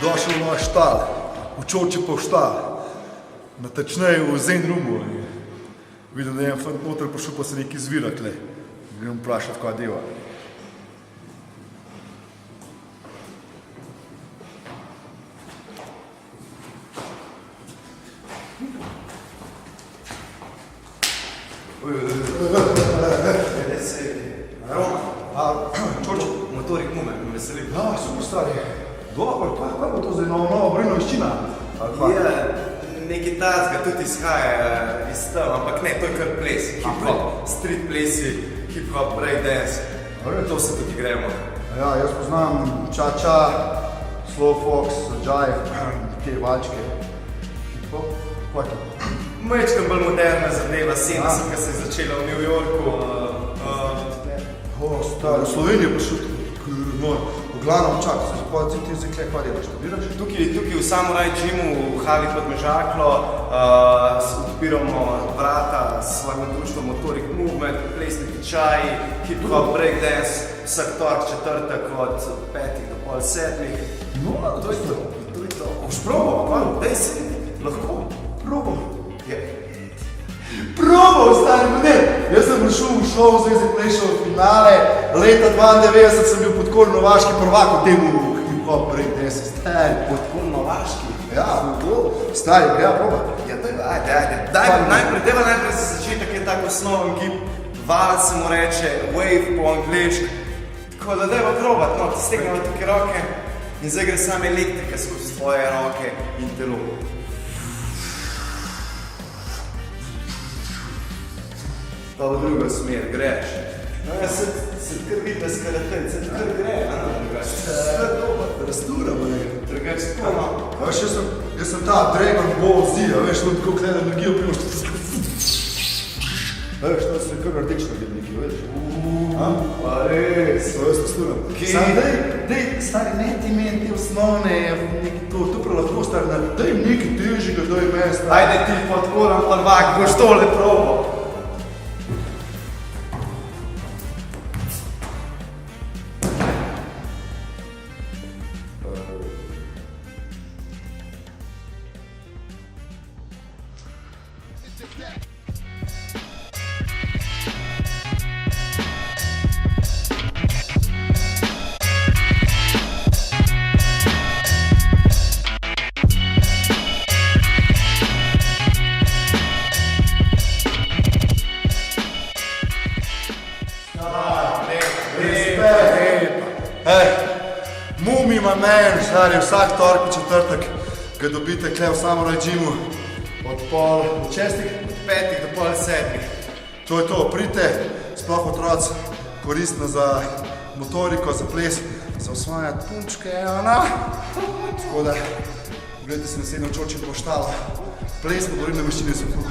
Dobrodošli v moj štal, v Čoči pa v štal, natečneje v Zen Roomu. Vidim, da je en fant noter prišel, pa se nekaj zvira tle. Grem vprašati, kaj deva. Čoči? Motorik Mume, me veseli. Ja, super stari. Dobro, kaj bo to zdaj nova brojnovščina? Ja, nekaj tazga tudi izhaja iz tam, ampak ne, to je kar ples, hip-hop, street plesi, hip-hop, breakdance, to se tudi gremo. Ja, jaz poznam cha-cha, slow fox, jive, te valčke. Hip-hop, kaj je to? Majčkam bolj moderna zadeva, 70, ki se je začela v New Yorku. Stari, v Sloveniji pa šel v glavnem čak, se ti zdaj kaj delaš, študiraš? Tukaj v Samurai Gymu, v hali Podmežaklo, odpiramo vrata s svojim društvom Motorik Movement, plesni tečaji, hip-hop, breakdance, vsak tork, četrtek od 5 do pol 7. No, To je to. Boš probal, daj se, lahko. Probal. Ja. Probal, stari model! Jaz sem prišel v šov, zdaj se plešal v finale, leta 92 sem bil podkornovaški prvak v temu hip-hop breakdance, stari. Podkornovaški? Ja, stari, ja, probaj. Ja, ajde. Najprej za začetek je tak osnoven gib, val se mu reče, wave po angliški. Tako da dajmo probat, no, stegnemo tukaj roke in zdaj gre same elektrika skozi tvoje roke in telo. Pa v drugo smer greš. No, ja, se kar vidi, da skarataj, se kar gre, ano, drugače. Sve dober. Rasturamo nekaj. Drugače tako, no. Veš, jaz sem ta Dragon Ball Z, veš, tam tako gleda energijo primaš. Veš, to se kar rdečno gleda nekaj, veš. Pa res. To jaz rasturam. Sam dej, stari, ne ti meni te osnovne, to prav lahko, stari, daj nekaj težjega, daj meni, stari. Ajde ti podkoran prvak, boš tole probal. Mumi ima men, stari, vsak tork in četrtek ga dobite kle v Samurai Gymu od pol 6. Od 5 do pol 7. To je to, pridite, sploh otroci, koristno za motoriko, za ples, za osvajati punčke, ona. Tako da, gledajte se naslednjo Čoči po štalo. Ples po govorine maščine so ful.